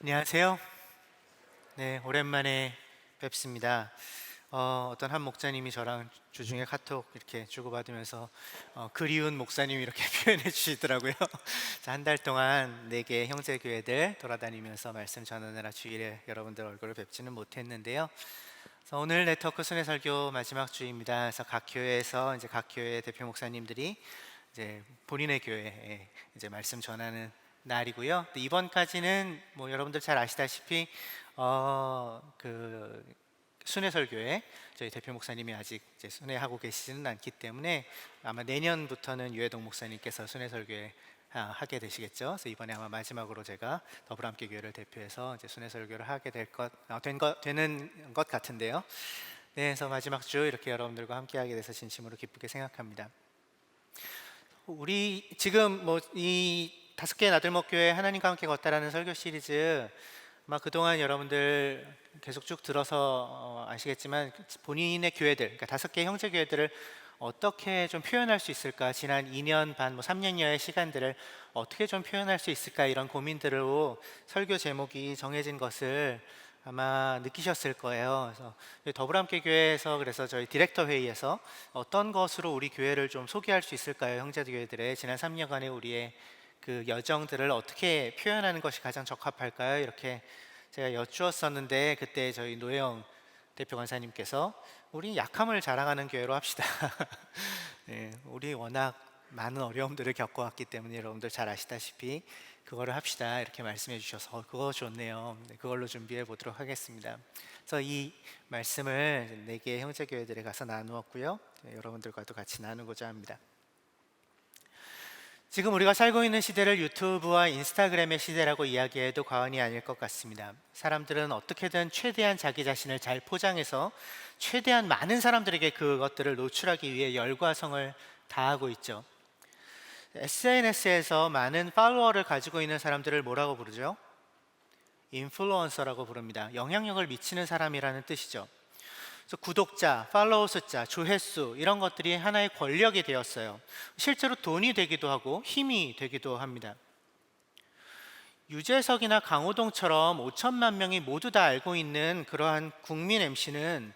안녕하세요. 네, 오랜만에 뵙습니다. 어떤 한 목사님이 저랑 주중에 카톡 이렇게 주고받으면서 그리운 목사님 이렇게 표현해 주시더라고요. 한 달 동안 4개 형제 교회들 돌아다니면서 말씀 전하느라 주일에 여러분들 얼굴을 뵙지는 못했는데요. 그래서 오늘 네트워크 순회 설교 마지막 주입니다. 그래서 각 교회에서 이제 각 교회 대표 목사님들이 이제 본인의 교회에 이제 말씀 전하는 날이고요. 또 이번까지는 뭐 여러분들 잘 아시다시피 그 순회설교회 저희 대표 목사님이 아직 이제 순회하고 계시지는 않기 때문에 아마 내년부터는 유해동 목사님께서 순회설교회 하게 되시겠죠. 그래서 이번에 아마 마지막으로 제가 더불어함께 교회를 대표해서 이제 순회설교를 하게 되는 것 같은데요. 네, 그래서 마지막 주 이렇게 여러분들과 함께하게 돼서 진심으로 기쁘게 생각합니다. 우리 지금 뭐 이 5개의 나들목 교회 하나님과 함께 걷다라는 설교 시리즈 아마 그동안 여러분들 계속 쭉 들어서 아시겠지만 본인의 교회들, 그러니까 5개 형제 교회들을 어떻게 좀 표현할 수 있을까, 지난 2년 반, 뭐 3년여의 시간들을 어떻게 좀 표현할 수 있을까, 이런 고민들로 설교 제목이 정해진 것을 아마 느끼셨을 거예요. 그래서 더불어함께 교회에서 그래서 저희 디렉터 회의에서 어떤 것으로 우리 교회를 좀 소개할 수 있을까요? 형제 교회들의 지난 3년간의 우리의 그 여정들을 어떻게 표현하는 것이 가장 적합할까요? 이렇게 제가 여쭈었었는데 그때 저희 노영 대표 간사님께서 우리 약함을 자랑하는 교회로 합시다. 네, 우리 워낙 많은 어려움들을 겪어왔기 때문에 여러분들 잘 아시다시피 그거를 합시다 이렇게 말씀해 주셔서 그거 좋네요. 네, 그걸로 준비해 보도록 하겠습니다. 그래서 이 말씀을 4개 형제 교회들에 가서 나누었고요. 네, 여러분들과도 같이 나누고자 합니다. 지금 우리가 살고 있는 시대를 유튜브와 인스타그램의 시대라고 이야기해도 과언이 아닐 것 같습니다. 사람들은 어떻게든 최대한 자기 자신을 잘 포장해서 최대한 많은 사람들에게 그것들을 노출하기 위해 열과 성을 다하고 있죠. SNS에서 많은 팔로워를 가지고 있는 사람들을 뭐라고 부르죠? 인플루언서라고 부릅니다. 영향력을 미치는 사람이라는 뜻이죠. 그래서 구독자, 팔로워 숫자, 조회수 이런 것들이 하나의 권력이 되었어요. 실제로 돈이 되기도 하고 힘이 되기도 합니다. 유재석이나 강호동처럼 5천만 명이 모두 다 알고 있는 그러한 국민 MC는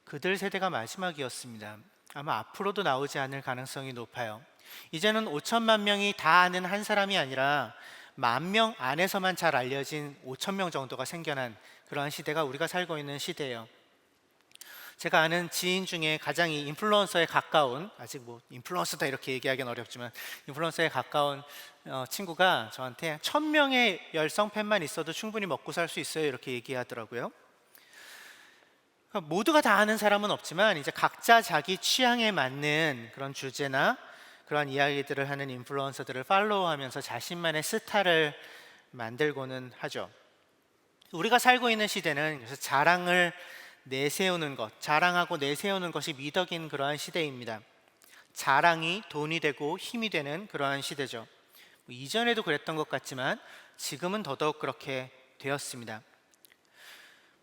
그들 세대가 마지막이었습니다. 아마 앞으로도 나오지 않을 가능성이 높아요. 이제는 5천만 명이 다 아는 한 사람이 아니라 10,000명 안에서만 잘 알려진 5,000명 정도가 생겨난 그러한 시대가 우리가 살고 있는 시대예요. 제가 아는 지인 중에 가장 이 인플루언서에 가까운, 아직 뭐 인플루언서다 이렇게 얘기하기는 어렵지만 인플루언서에 가까운 친구가 저한테 1,000명의 열성 팬만 있어도 충분히 먹고 살 수 있어요 이렇게 얘기하더라고요. 그러니까 모두가 다 아는 사람은 없지만 이제 각자 자기 취향에 맞는 그런 주제나 그런 이야기들을 하는 인플루언서들을 팔로우하면서 자신만의 스타를 만들고는 하죠. 우리가 살고 있는 시대는 그래서 자랑을 내세우는 것, 자랑하고 내세우는 것이 미덕인 그러한 시대입니다. 자랑이 돈이 되고 힘이 되는 그러한 시대죠. 이전에도 그랬던 것 같지만 지금은 더더욱 그렇게 되었습니다.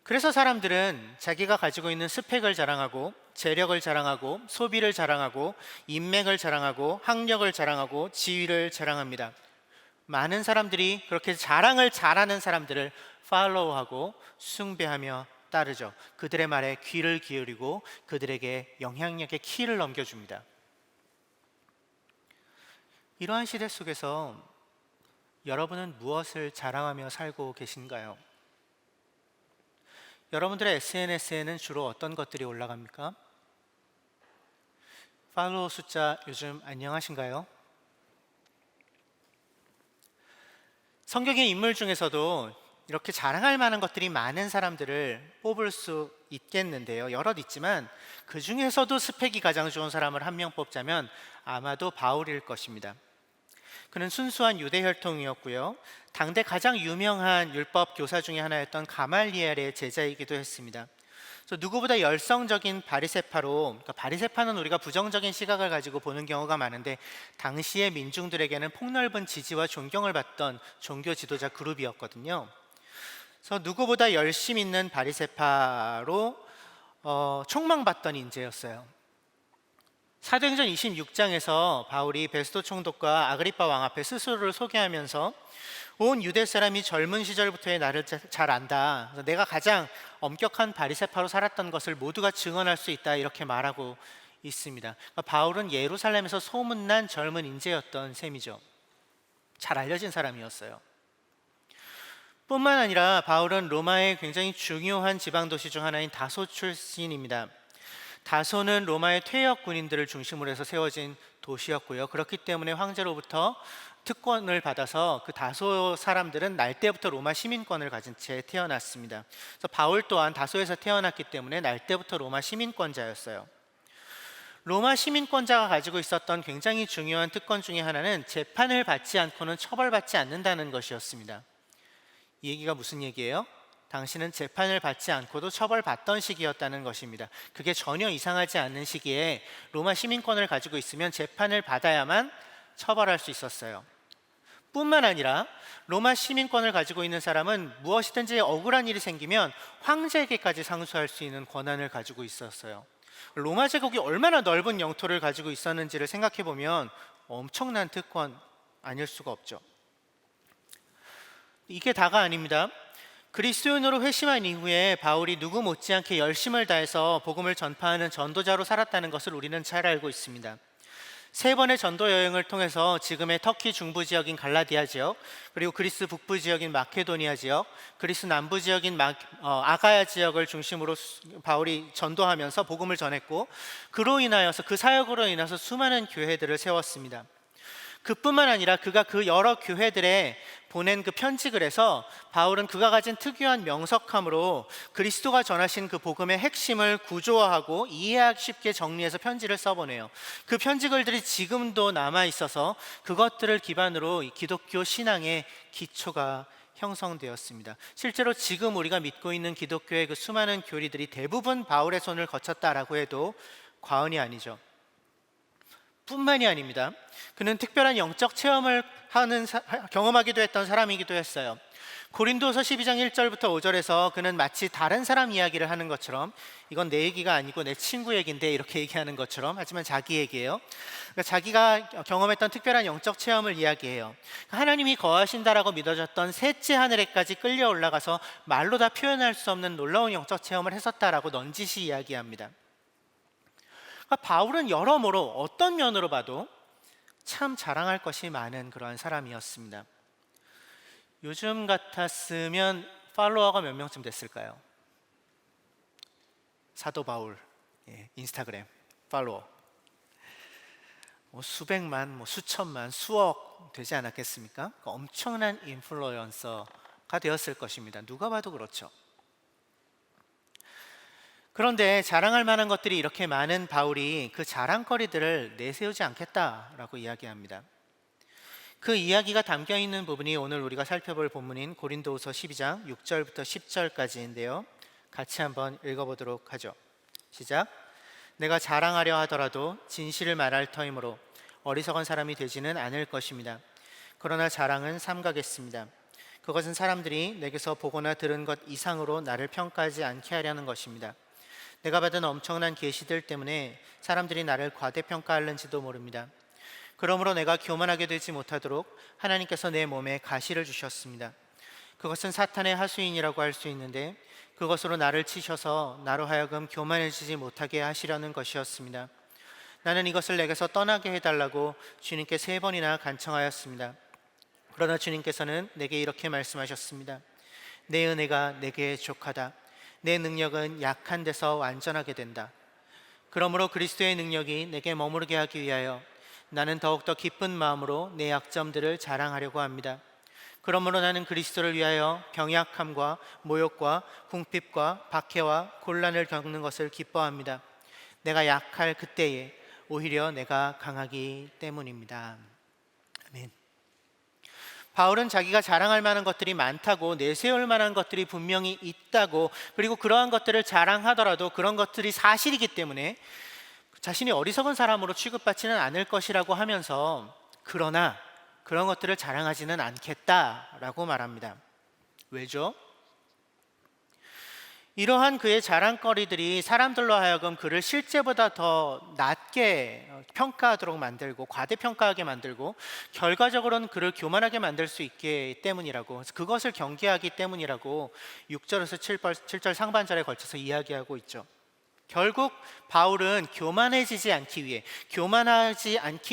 그래서 사람들은 자기가 가지고 있는 스펙을 자랑하고 재력을 자랑하고 소비를 자랑하고 인맥을 자랑하고 학력을 자랑하고 지위를 자랑합니다. 많은 사람들이 그렇게 자랑을 잘하는 사람들을 팔로우하고 숭배하며 따르죠. 그들의 말에 귀를 기울이고 그들에게 영향력의 키를 넘겨줍니다. 이러한 시대 속에서 여러분은 무엇을 자랑하며 살고 계신가요? 여러분들의 SNS에는 주로 어떤 것들이 올라갑니까? 팔로워 숫자 요즘 안녕하신가요? 성경의 인물 중에서도 이렇게 자랑할 만한 것들이 많은 사람들을 뽑을 수 있겠는데요. 여럿 있지만 그 중에서도 스펙이 가장 좋은 사람을 한 명 뽑자면 아마도 바울일 것입니다. 그는 순수한 유대 혈통이었고요. 당대 가장 유명한 율법 교사 중에 하나였던 가말리엘의 제자이기도 했습니다. 그래서 누구보다 열성적인 바리새파로, 그러니까 바리새파는 우리가 부정적인 시각을 가지고 보는 경우가 많은데 당시의 민중들에게는 폭넓은 지지와 존경을 받던 종교 지도자 그룹이었거든요. 그래서 누구보다 열심 있는 바리새파로 총망받던 인재였어요. 사도행전 26장에서 바울이 베스도 총독과 아그리빠 왕 앞에 스스로를 소개하면서 온 유대 사람이 젊은 시절부터의 나를 잘 안다. 그래서 내가 가장 엄격한 바리새파로 살았던 것을 모두가 증언할 수 있다. 이렇게 말하고 있습니다. 그러니까 바울은 예루살렘에서 소문난 젊은 인재였던 셈이죠. 잘 알려진 사람이었어요. 뿐만 아니라 바울은 로마의 굉장히 중요한 지방 도시 중 하나인 다소 출신입니다. 다소는 로마의 퇴역 군인들을 중심으로 해서 세워진 도시였고요. 그렇기 때문에 황제로부터 특권을 받아서 그 다소 사람들은 날 때부터 로마 시민권을 가진 채 태어났습니다. 그래서 바울 또한 다소에서 태어났기 때문에 날 때부터 로마 시민권자였어요. 로마 시민권자가 가지고 있었던 굉장히 중요한 특권 중에 하나는 재판을 받지 않고는 처벌받지 않는다는 것이었습니다. 이 얘기가 무슨 얘기예요? 당신은 재판을 받지 않고도 처벌받던 시기였다는 것입니다. 그게 전혀 이상하지 않는 시기에 로마 시민권을 가지고 있으면 재판을 받아야만 처벌할 수 있었어요. 뿐만 아니라 로마 시민권을 가지고 있는 사람은 무엇이든지 억울한 일이 생기면 황제에게까지 상소할 수 있는 권한을 가지고 있었어요. 로마 제국이 얼마나 넓은 영토를 가지고 있었는지를 생각해 보면 엄청난 특권 아닐 수가 없죠. 이게 다가 아닙니다. 그리스도인으로 회심한 이후에 바울이 누구 못지않게 열심을 다해서 복음을 전파하는 전도자로 살았다는 것을 우리는 잘 알고 있습니다. 3번의 전도 여행을 통해서 지금의 터키 중부 지역인 갈라디아 지역, 그리고 그리스 북부 지역인 마케도니아 지역, 그리스 남부 지역인 아가야 지역을 중심으로 바울이 전도하면서 복음을 전했고, 그로 인하여서 그 사역으로 인해서 수많은 교회들을 세웠습니다. 그뿐만 아니라 그가 그 여러 교회들에 보낸 그 편지글 에서 바울은 그가 가진 특유한 명석함으로 그리스도가 전하신 그 복음의 핵심을 구조화하고 이해하기 쉽게 정리해서 편지를 써보내요. 그 편지글들이 지금도 남아 있어서 그것들을 기반으로 이 기독교 신앙의 기초가 형성되었습니다. 실제로 지금 우리가 믿고 있는 기독교의 그 수많은 교리들이 대부분 바울의 손을 거쳤다라고 해도 과언이 아니죠. 뿐만이 아닙니다. 그는 특별한 영적 체험을 경험하기도 했던 사람이기도 했어요. 고린도서 12장 1절부터 5절에서 그는 마치 다른 사람 이야기를 하는 것처럼, 이건 내 얘기가 아니고 내 친구 얘기인데 이렇게 얘기하는 것처럼, 하지만 자기 얘기예요. 그러니까 자기가 경험했던 특별한 영적 체험을 이야기해요. 하나님이 거하신다라고 믿어졌던 셋째 하늘에까지 끌려 올라가서 말로 다 표현할 수 없는 놀라운 영적 체험을 했었다라고 넌지시 이야기합니다. 바울은 여러모로 어떤 면으로 봐도 참 자랑할 것이 많은 그러한 사람이었습니다. 요즘 같았으면 팔로워가 몇 명쯤 됐을까요? 사도 바울 인스타그램 팔로워 수백만, 수천만, 수억 되지 않았겠습니까? 엄청난 인플루언서가 되었을 것입니다. 누가 봐도 그렇죠. 그런데 자랑할 만한 것들이 이렇게 많은 바울이 그 자랑거리들을 내세우지 않겠다라고 이야기합니다. 그 이야기가 담겨 있는 부분이 오늘 우리가 살펴볼 본문인 고린도후서 12장 6절부터 10절까지인데요. 같이 한번 읽어보도록 하죠. 시작. 내가 자랑하려 하더라도 진실을 말할 터이므로 어리석은 사람이 되지는 않을 것입니다. 그러나 자랑은 삼가겠습니다. 그것은 사람들이 내게서 보거나 들은 것 이상으로 나를 평가하지 않게 하려는 것입니다. 내가 받은 엄청난 계시들 때문에 사람들이 나를 과대평가할는지도 모릅니다. 그러므로 내가 교만하게 되지 못하도록 하나님께서 내 몸에 가시를 주셨습니다. 그것은 사탄의 하수인이라고 할 수 있는데 그것으로 나를 치셔서 나로 하여금 교만해지지 못하게 하시려는 것이었습니다. 나는 이것을 내게서 떠나게 해달라고 주님께 3번이나 간청하였습니다. 그러나 주님께서는 내게 이렇게 말씀하셨습니다. 내 은혜가 내게 족하다. 내 능력은 약한 데서 완전하게 된다. 그러므로 그리스도의 능력이 내게 머무르게 하기 위하여 나는 더욱더 기쁜 마음으로 내 약점들을 자랑하려고 합니다. 그러므로 나는 그리스도를 위하여 병약함과 모욕과 궁핍과 박해와 곤란을 겪는 것을 기뻐합니다. 내가 약할 그때에 오히려 내가 강하기 때문입니다. 아멘. 바울은 자기가 자랑할 만한 것들이 많다고, 내세울 만한 것들이 분명히 있다고, 그리고 그러한 것들을 자랑하더라도 그런 것들이 사실이기 때문에 자신이 어리석은 사람으로 취급받지는 않을 것이라고 하면서, 그러나 그런 것들을 자랑하지는 않겠다라고 말합니다. 왜죠? 이러한 그의 자랑거리들이 사람들로 하여금 그를 실제보다 더 낮게 평가하도록 만들고 과대평가하게 만들고 결과적으로는 그를 교만하게 만들 수 있기 때문이라고, 그것을 경계하기 때문이라고 6절에서 7절 상반절에 걸쳐서 이야기하고 있죠. 결국 바울은 교만하지 않기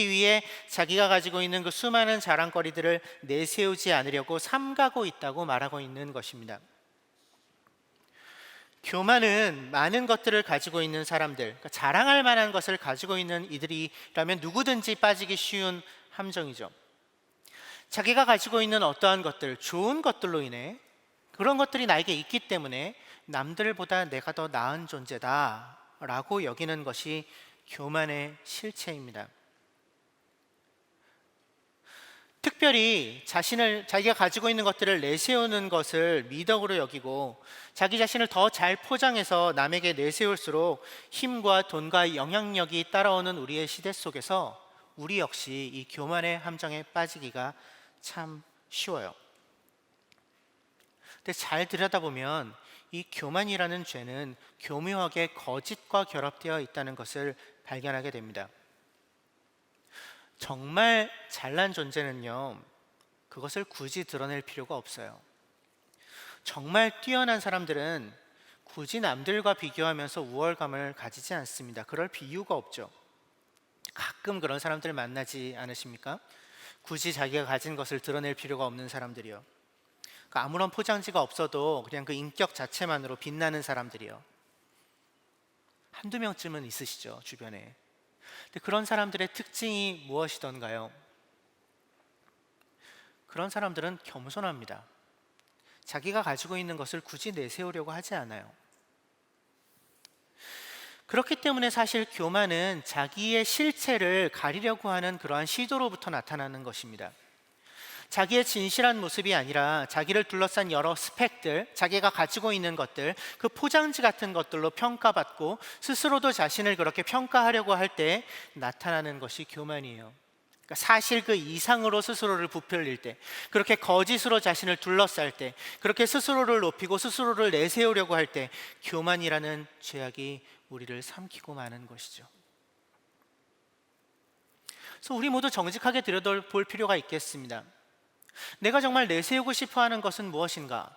위해 자기가 가지고 있는 그 수많은 자랑거리들을 내세우지 않으려고 삼가고 있다고 말하고 있는 것입니다. 교만은 많은 것들을 가지고 있는 사람들, 그러니까 자랑할 만한 것을 가지고 있는 이들이라면 누구든지 빠지기 쉬운 함정이죠. 자기가 가지고 있는 어떠한 것들, 좋은 것들로 인해 그런 것들이 나에게 있기 때문에 남들보다 내가 더 나은 존재다 라고 여기는 것이 교만의 실체입니다. 특별히 자기가 가지고 있는 것들을 내세우는 것을 미덕으로 여기고 자기 자신을 더 잘 포장해서 남에게 내세울수록 힘과 돈과 영향력이 따라오는 우리의 시대 속에서 우리 역시 이 교만의 함정에 빠지기가 참 쉬워요. 근데 잘 들여다보면 이 교만이라는 죄는 교묘하게 거짓과 결합되어 있다는 것을 발견하게 됩니다. 정말 잘난 존재는요, 그것을 굳이 드러낼 필요가 없어요. 정말 뛰어난 사람들은 굳이 남들과 비교하면서 우월감을 가지지 않습니다. 그럴 이유가 없죠. 가끔 그런 사람들 만나지 않으십니까? 굳이 자기가 가진 것을 드러낼 필요가 없는 사람들이요. 그러니까 아무런 포장지가 없어도 그냥 그 인격 자체만으로 빛나는 사람들이요. 한두 명쯤은 있으시죠, 주변에. 근데 그런 사람들의 특징이 무엇이던가요? 그런 사람들은 겸손합니다. 자기가 가지고 있는 것을 굳이 내세우려고 하지 않아요. 그렇기 때문에 사실 교만은 자기의 실체를 가리려고 하는 그러한 시도로부터 나타나는 것입니다. 자기의 진실한 모습이 아니라 자기를 둘러싼 여러 스펙들, 자기가 가지고 있는 것들, 그 포장지 같은 것들로 평가받고 스스로도 자신을 그렇게 평가하려고 할 때 나타나는 것이 교만이에요. 그러니까 사실 그 이상으로 스스로를 부풀릴 때, 그렇게 거짓으로 자신을 둘러쌀 때, 그렇게 스스로를 높이고 스스로를 내세우려고 할 때 교만이라는 죄악이 우리를 삼키고 마는 것이죠. 그래서 우리 모두 정직하게 들여다볼 필요가 있겠습니다. 내가 정말 내세우고 싶어 하는 것은 무엇인가?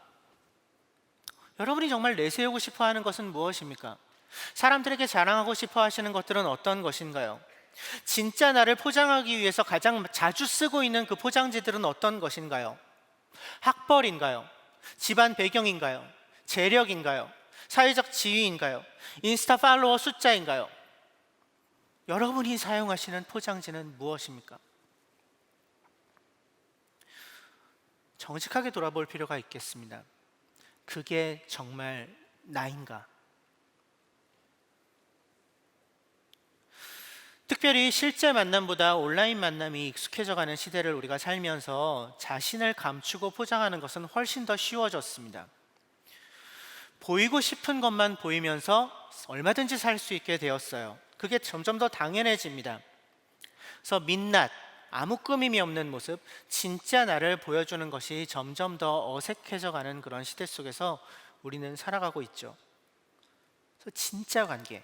여러분이 정말 내세우고 싶어 하는 것은 무엇입니까? 사람들에게 자랑하고 싶어 하시는 것들은 어떤 것인가요? 진짜 나를 포장하기 위해서 가장 자주 쓰고 있는 그 포장지들은 어떤 것인가요? 학벌인가요? 집안 배경인가요? 재력인가요? 사회적 지위인가요? 인스타 팔로워 숫자인가요? 여러분이 사용하시는 포장지는 무엇입니까? 정직하게 돌아볼 필요가 있겠습니다. 그게 정말 나인가? 특별히 실제 만남보다 온라인 만남이 익숙해져가는 시대를 우리가 살면서 자신을 감추고 포장하는 것은 훨씬 더 쉬워졌습니다. 보이고 싶은 것만 보이면서 얼마든지 살 수 있게 되었어요. 그게 점점 더 당연해집니다. 그래서 민낯, 아무 꾸밈이 없는 모습, 진짜 나를 보여주는 것이 점점 더 어색해져 가는 그런 시대 속에서 우리는 살아가고 있죠. 그래서 진짜 관계,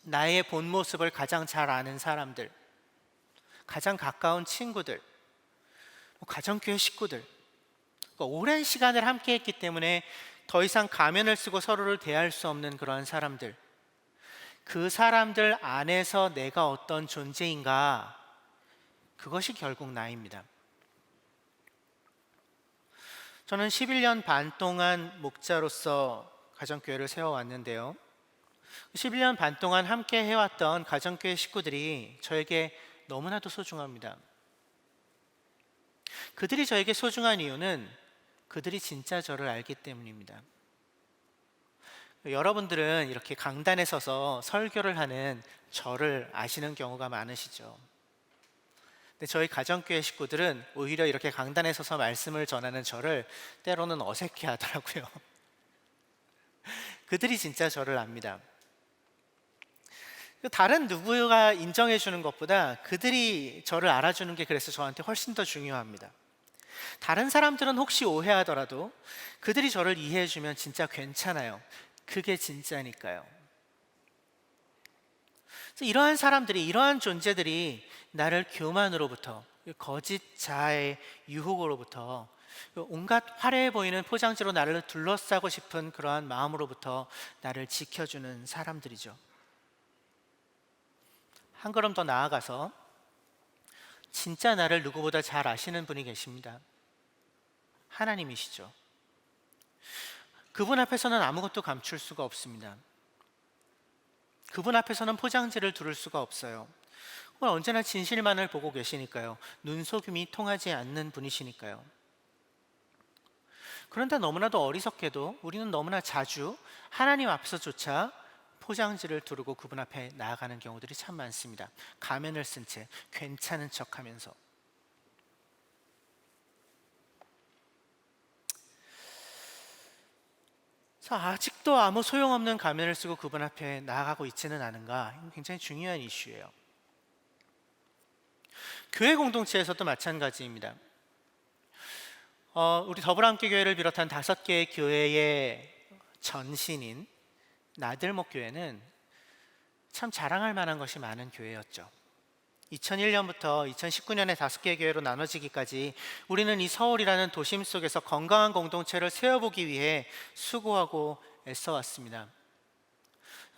나의 본 모습을 가장 잘 아는 사람들, 가장 가까운 친구들, 가정교회 식구들, 그러니까 오랜 시간을 함께 했기 때문에 더 이상 가면을 쓰고 서로를 대할 수 없는 그런 사람들, 그 사람들 안에서 내가 어떤 존재인가, 그것이 결국 나입니다. 저는 11년 반 동안 목자로서 가정교회를 세워왔는데요, 11년 반 동안 함께 해왔던 가정교회 식구들이 저에게 너무나도 소중합니다. 그들이 저에게 소중한 이유는 그들이 진짜 저를 알기 때문입니다. 여러분들은 이렇게 강단에 서서 설교를 하는 저를 아시는 경우가 많으시죠. 근데 저희 가정교회 식구들은 오히려 이렇게 강단에 서서 말씀을 전하는 저를 때로는 어색해 하더라고요. 그들이 진짜 저를 압니다. 다른 누구가 인정해 주는 것보다 그들이 저를 알아주는 게 그래서 저한테 훨씬 더 중요합니다. 다른 사람들은 혹시 오해하더라도 그들이 저를 이해해주면 진짜 괜찮아요. 그게 진짜니까요. 그래서 이러한 사람들이, 이러한 존재들이 나를 교만으로부터, 거짓 자아의 유혹으로부터, 온갖 화려해 보이는 포장지로 나를 둘러싸고 싶은 그러한 마음으로부터 나를 지켜주는 사람들이죠. 한 걸음 더 나아가서 진짜 나를 누구보다 잘 아시는 분이 계십니다. 하나님이시죠. 그분 앞에서는 아무것도 감출 수가 없습니다. 그분 앞에서는 포장지를 두를 수가 없어요. 그건 언제나 진실만을 보고 계시니까요. 눈속임이 통하지 않는 분이시니까요. 그런데 너무나도 어리석게도 우리는 너무나 자주 하나님 앞에서조차 포장지를 두르고 그분 앞에 나아가는 경우들이 참 많습니다. 가면을 쓴 채 괜찮은 척하면서. 아직도 아무 소용없는 가면을 쓰고 그분 앞에 나아가고 있지는 않은가? 이건 굉장히 중요한 이슈예요. 교회 공동체에서도 마찬가지입니다. 우리 더불어함께 교회를 비롯한 5개의 교회의 전신인 나들목 교회는 참 자랑할 만한 것이 많은 교회였죠. 2001년부터 2019년에 5개의 교회로 나눠지기까지 우리는 이 서울이라는 도심 속에서 건강한 공동체를 세워보기 위해 수고하고 애써왔습니다.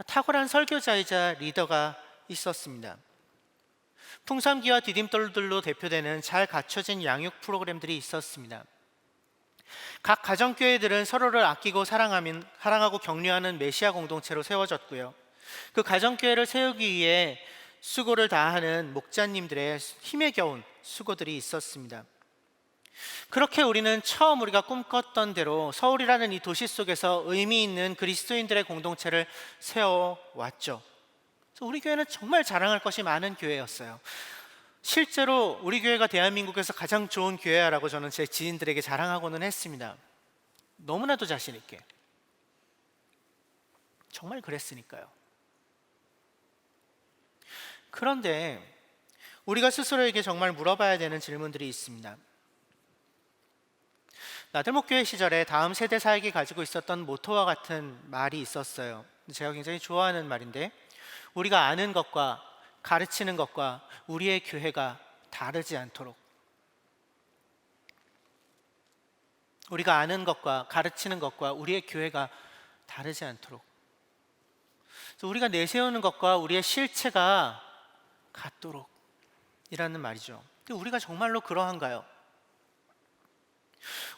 탁월한 설교자이자 리더가 있었습니다. 풍선기와 디딤돌들로 대표되는 잘 갖춰진 양육 프로그램들이 있었습니다. 각 가정교회들은 서로를 아끼고 사랑하고 격려하는 메시아 공동체로 세워졌고요. 그 가정교회를 세우기 위해 수고를 다하는 목자님들의 힘에 겨운 수고들이 있었습니다. 그렇게 우리는 처음 우리가 꿈꿨던 대로 서울이라는 이 도시 속에서 의미 있는 그리스도인들의 공동체를 세워왔죠. 우리 교회는 정말 자랑할 것이 많은 교회였어요. 실제로 우리 교회가 대한민국에서 가장 좋은 교회라고 저는 제 지인들에게 자랑하고는 했습니다. 너무나도 자신 있게. 정말 그랬으니까요. 그런데 우리가 스스로에게 정말 물어봐야 되는 질문들이 있습니다. 나들목교회 시절에 다음 세대 사역이 가지고 있었던 모토와 같은 말이 있었어요. 제가 굉장히 좋아하는 말인데, 우리가 아는 것과 가르치는 것과 우리의 교회가 다르지 않도록. 우리가 아는 것과 가르치는 것과 우리의 교회가 다르지 않도록. 그래서 우리가 내세우는 것과 우리의 실체가 같도록 이라는 말이죠. 근데 우리가 정말로 그러한가요?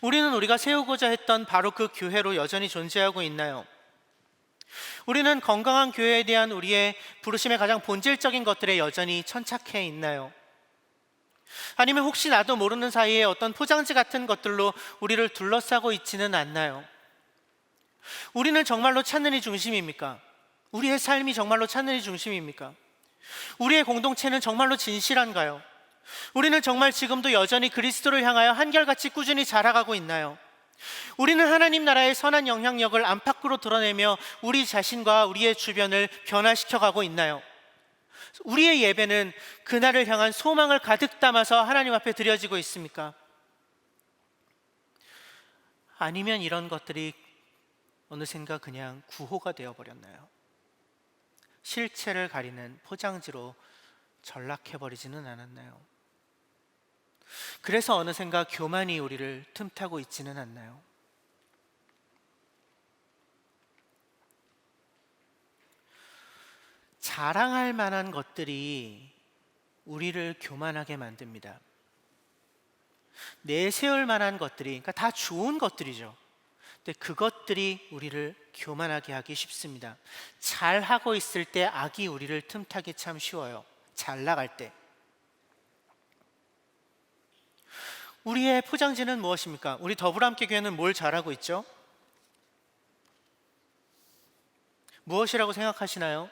우리는 우리가 세우고자 했던 바로 그 교회로 여전히 존재하고 있나요? 우리는 건강한 교회에 대한 우리의 부르심의 가장 본질적인 것들에 여전히 천착해 있나요? 아니면 혹시 나도 모르는 사이에 어떤 포장지 같은 것들로 우리를 둘러싸고 있지는 않나요? 우리는 정말로 찾는 이 중심입니까? 우리의 삶이 정말로 찾는 이 중심입니까? 우리의 공동체는 정말로 진실한가요? 우리는 정말 지금도 여전히 그리스도를 향하여 한결같이 꾸준히 자라가고 있나요? 우리는 하나님 나라의 선한 영향력을 안팎으로 드러내며 우리 자신과 우리의 주변을 변화시켜가고 있나요? 우리의 예배는 그날을 향한 소망을 가득 담아서 하나님 앞에 드려지고 있습니까? 아니면 이런 것들이 어느샌가 그냥 구호가 되어버렸나요? 실체를 가리는 포장지로 전락해버리지는 않았나요? 그래서 어느샌가 교만이 우리를 틈타고 있지는 않나요? 자랑할 만한 것들이 우리를 교만하게 만듭니다. 내세울 만한 것들이, 그러니까 다 좋은 것들이죠. 근데 그것들이 우리를 교만하게 하기 쉽습니다. 잘하고 있을 때 악이 우리를 틈타기 참 쉬워요. 잘 나갈 때. 우리의 포장지는 무엇입니까? 우리 더불어함께 교회는 뭘 잘하고 있죠? 무엇이라고 생각하시나요?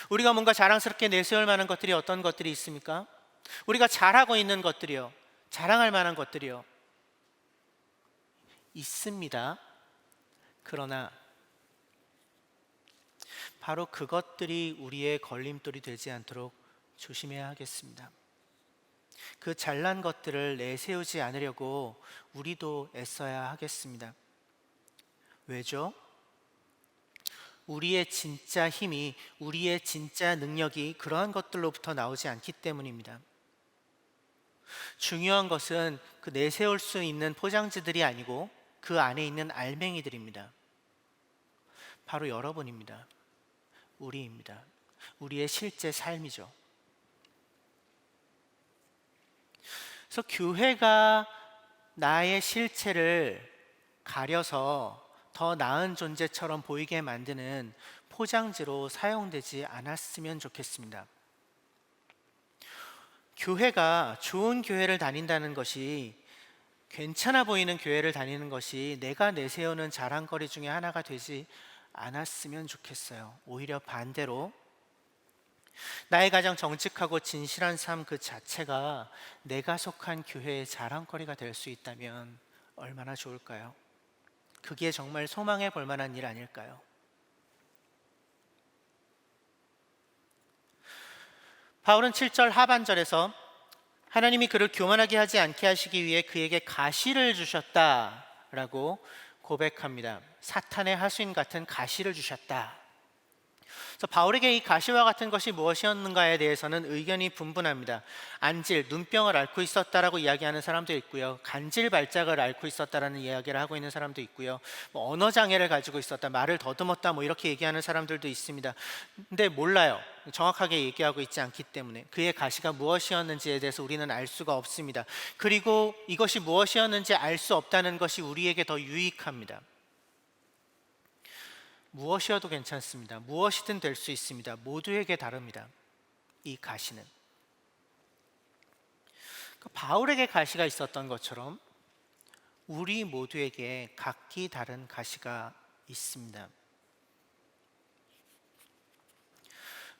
우리가 뭔가 자랑스럽게 내세울 만한 것들이 어떤 것들이 있습니까? 우리가 잘하고 있는 것들이요, 자랑할 만한 것들이요, 있습니다. 그러나 바로 그것들이 우리의 걸림돌이 되지 않도록 조심해야 하겠습니다. 그 잘난 것들을 내세우지 않으려고 우리도 애써야 하겠습니다. 왜죠? 우리의 진짜 힘이, 우리의 진짜 능력이 그러한 것들로부터 나오지 않기 때문입니다. 중요한 것은 그 내세울 수 있는 포장지들이 아니고 그 안에 있는 알맹이들입니다. 바로 여러분입니다. 우리입니다. 우리의 실제 삶이죠. 그래서 교회가 나의 실체를 가려서 더 나은 존재처럼 보이게 만드는 포장지로 사용되지 않았으면 좋겠습니다. 교회가 좋은 교회를 다닌다는 것이, 괜찮아 보이는 교회를 다니는 것이 내가 내세우는 자랑거리 중에 하나가 되지 않았으면 좋겠어요. 오히려 반대로 나의 가장 정직하고 진실한 삶 그 자체가 내가 속한 교회의 자랑거리가 될 수 있다면 얼마나 좋을까요? 그게 정말 소망해 볼 만한 일 아닐까요? 바울은 7절 하반절에서 하나님이 그를 교만하게 하지 않게 하시기 위해 그에게 가시를 주셨다라고 고백합니다. 사탄의 하수인 같은 가시를 주셨다. 그래서 바울에게 이 가시와 같은 것이 무엇이었는가에 대해서는 의견이 분분합니다. 안질, 눈병을 앓고 있었다라고 이야기하는 사람도 있고요, 간질 발작을 앓고 있었다라는 이야기를 하고 있는 사람도 있고요, 언어 장애를 가지고 있었다, 말을 더듬었다, 이렇게 얘기하는 사람들도 있습니다. 근데 몰라요. 정확하게 얘기하고 있지 않기 때문에 그의 가시가 무엇이었는지에 대해서 우리는 알 수가 없습니다. 그리고 이것이 무엇이었는지 알 수 없다는 것이 우리에게 더 유익합니다. 무엇이어도 괜찮습니다. 무엇이든 될 수 있습니다. 모두에게 다릅니다. 이 가시는 바울에게 가시가 있었던 것처럼 우리 모두에게 각기 다른 가시가 있습니다.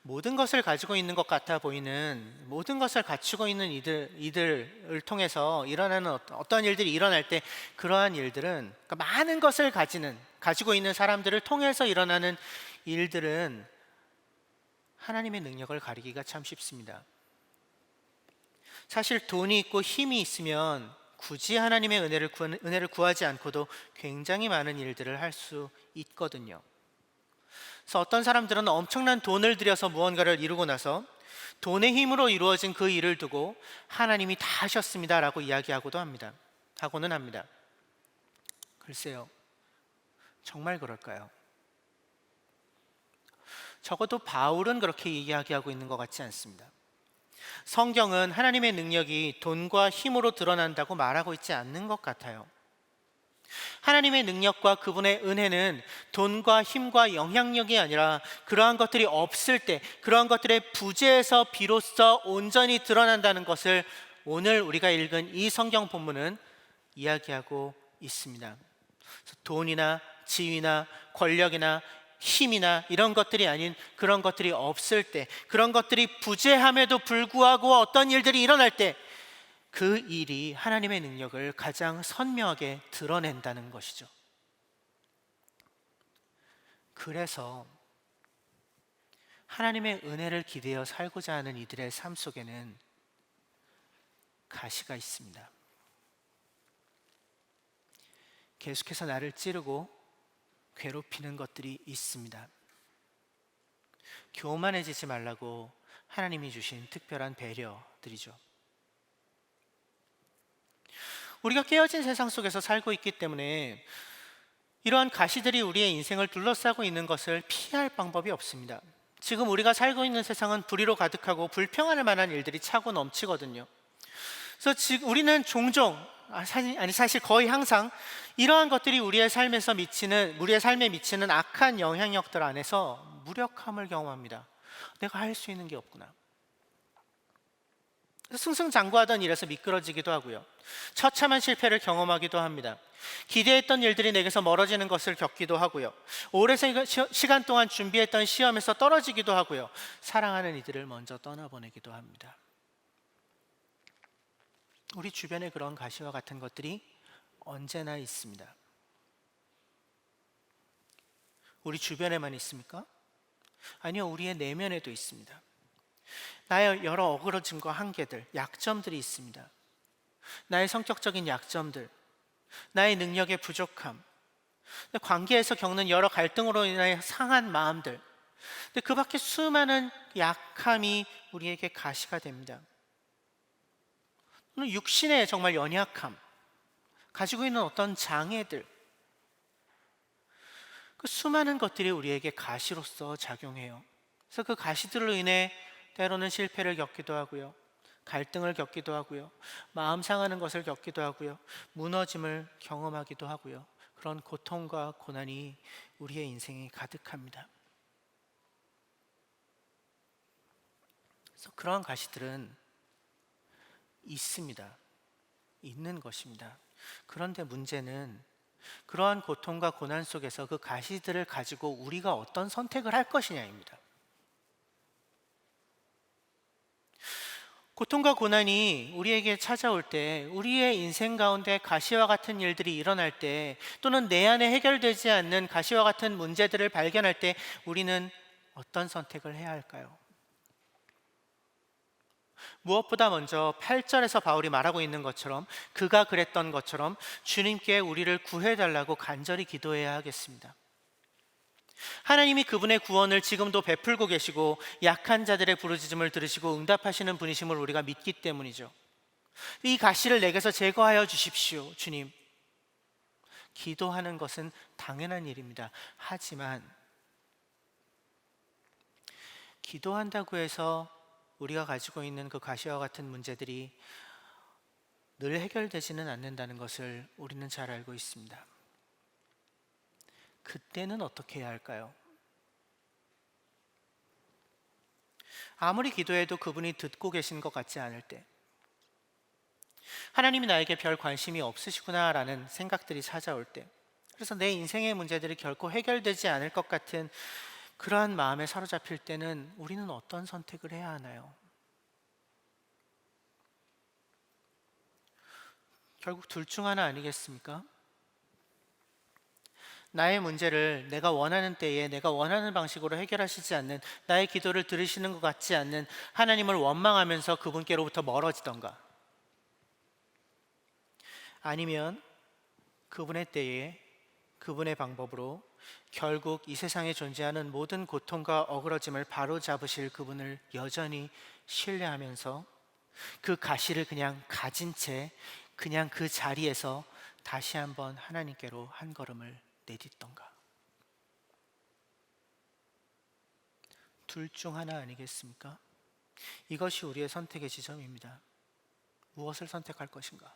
모든 것을 가지고 있는 것 같아 보이는, 모든 것을 갖추고 있는 이들을 통해서 일어나는 어떤 일들이 일어날 때, 그러한 일들은, 그러니까 많은 것을 가지고 있는 사람들을 통해서 일어나는 일들은 하나님의 능력을 가리기가 참 쉽습니다. 사실 돈이 있고 힘이 있으면 굳이 하나님의 은혜를 구하지 않고도 굉장히 많은 일들을 할 수 있거든요. 그래서 어떤 사람들은 엄청난 돈을 들여서 무언가를 이루고 나서 돈의 힘으로 이루어진 그 일을 두고 하나님이 다 하셨습니다라고 하고는 합니다. 글쎄요, 정말 그럴까요? 적어도 바울은 그렇게 이야기하고 있는 것 같지 않습니다. 성경은 하나님의 능력이 돈과 힘으로 드러난다고 말하고 있지 않는 것 같아요. 하나님의 능력과 그분의 은혜는 돈과 힘과 영향력이 아니라 그러한 것들이 없을 때, 그러한 것들의 부재에서 비로소 온전히 드러난다는 것을 오늘 우리가 읽은 이 성경 본문은 이야기하고 있습니다. 돈이나 지위나 권력이나 힘이나 이런 것들이 아닌, 그런 것들이 없을 때, 그런 것들이 부재함에도 불구하고 어떤 일들이 일어날 때 그 일이 하나님의 능력을 가장 선명하게 드러낸다는 것이죠. 그래서 하나님의 은혜를 기대어 살고자 하는 이들의 삶 속에는 가시가 있습니다. 계속해서 나를 찌르고 괴롭히는 것들이 있습니다. 교만해지지 말라고 하나님이 주신 특별한 배려들이죠. 우리가 깨어진 세상 속에서 살고 있기 때문에 이러한 가시들이 우리의 인생을 둘러싸고 있는 것을 피할 방법이 없습니다. 지금 우리가 살고 있는 세상은 불의로 가득하고 불평할 만한 일들이 차고 넘치거든요. 그래서 지금 우리는 종종, 사실 거의 항상 이러한 것들이 우리의 삶에 미치는 악한 영향력들 안에서 무력함을 경험합니다. 내가 할 수 있는 게 없구나. 승승장구하던 일에서 미끄러지기도 하고요, 처참한 실패를 경험하기도 합니다. 기대했던 일들이 내게서 멀어지는 것을 겪기도 하고요, 오랜 시간 동안 준비했던 시험에서 떨어지기도 하고요, 사랑하는 이들을 먼저 떠나보내기도 합니다. 우리 주변에 그런 가시와 같은 것들이 언제나 있습니다. 우리 주변에만 있습니까? 아니요, 우리의 내면에도 있습니다. 나의 여러 어그러짐과 한계들, 약점들이 있습니다. 나의 성격적인 약점들, 나의 능력의 부족함, 관계에서 겪는 여러 갈등으로 인해 상한 마음들, 근데 그 밖에 수많은 약함이 우리에게 가시가 됩니다. 또는 육신의 정말 연약함, 가지고 있는 어떤 장애들, 그 수많은 것들이 우리에게 가시로서 작용해요. 그래서 그 가시들로 인해 때로는 실패를 겪기도 하고요, 갈등을 겪기도 하고요, 마음 상하는 것을 겪기도 하고요, 무너짐을 경험하기도 하고요. 그런 고통과 고난이 우리의 인생에 가득합니다. 그래서 그러한 가시들은 있습니다. 있는 것입니다. 그런데 문제는 그러한 고통과 고난 속에서 그 가시들을 가지고 우리가 어떤 선택을 할 것이냐입니다. 고통과 고난이 우리에게 찾아올 때, 우리의 인생 가운데 가시와 같은 일들이 일어날 때, 또는 내 안에 해결되지 않는 가시와 같은 문제들을 발견할 때 우리는 어떤 선택을 해야 할까요? 무엇보다 먼저 8절에서 바울이 말하고 있는 것처럼, 그가 그랬던 것처럼 주님께 우리를 구해달라고 간절히 기도해야 하겠습니다. 하나님이 그분의 구원을 지금도 베풀고 계시고 약한 자들의 부르짖음을 들으시고 응답하시는 분이심을 우리가 믿기 때문이죠. 이 가시를 내게서 제거하여 주십시오, 주님. 기도하는 것은 당연한 일입니다. 하지만 기도한다고 해서 우리가 가지고 있는 그 가시와 같은 문제들이 늘 해결되지는 않는다는 것을 우리는 잘 알고 있습니다. 그때는 어떻게 해야 할까요? 아무리 기도해도 그분이 듣고 계신 것 같지 않을 때, 하나님이 나에게 별 관심이 없으시구나라는 생각들이 찾아올 때, 그래서 내 인생의 문제들이 결코 해결되지 않을 것 같은 그러한 마음에 사로잡힐 때는 우리는 어떤 선택을 해야 하나요? 결국 둘 중 하나 아니겠습니까? 나의 문제를 내가 원하는 때에 내가 원하는 방식으로 해결하시지 않는, 나의 기도를 들으시는 것 같지 않는 하나님을 원망하면서 그분께로부터 멀어지던가, 아니면 그분의 때에 그분의 방법으로 결국 이 세상에 존재하는 모든 고통과 어그러짐을 바로잡으실 그분을 여전히 신뢰하면서 그 가시를 그냥 가진 채 그냥 그 자리에서 다시 한번 하나님께로 한 걸음을 내딛던가. 둘 중 하나 아니겠습니까? 이것이 우리의 선택의 지점입니다. 무엇을 선택할 것인가?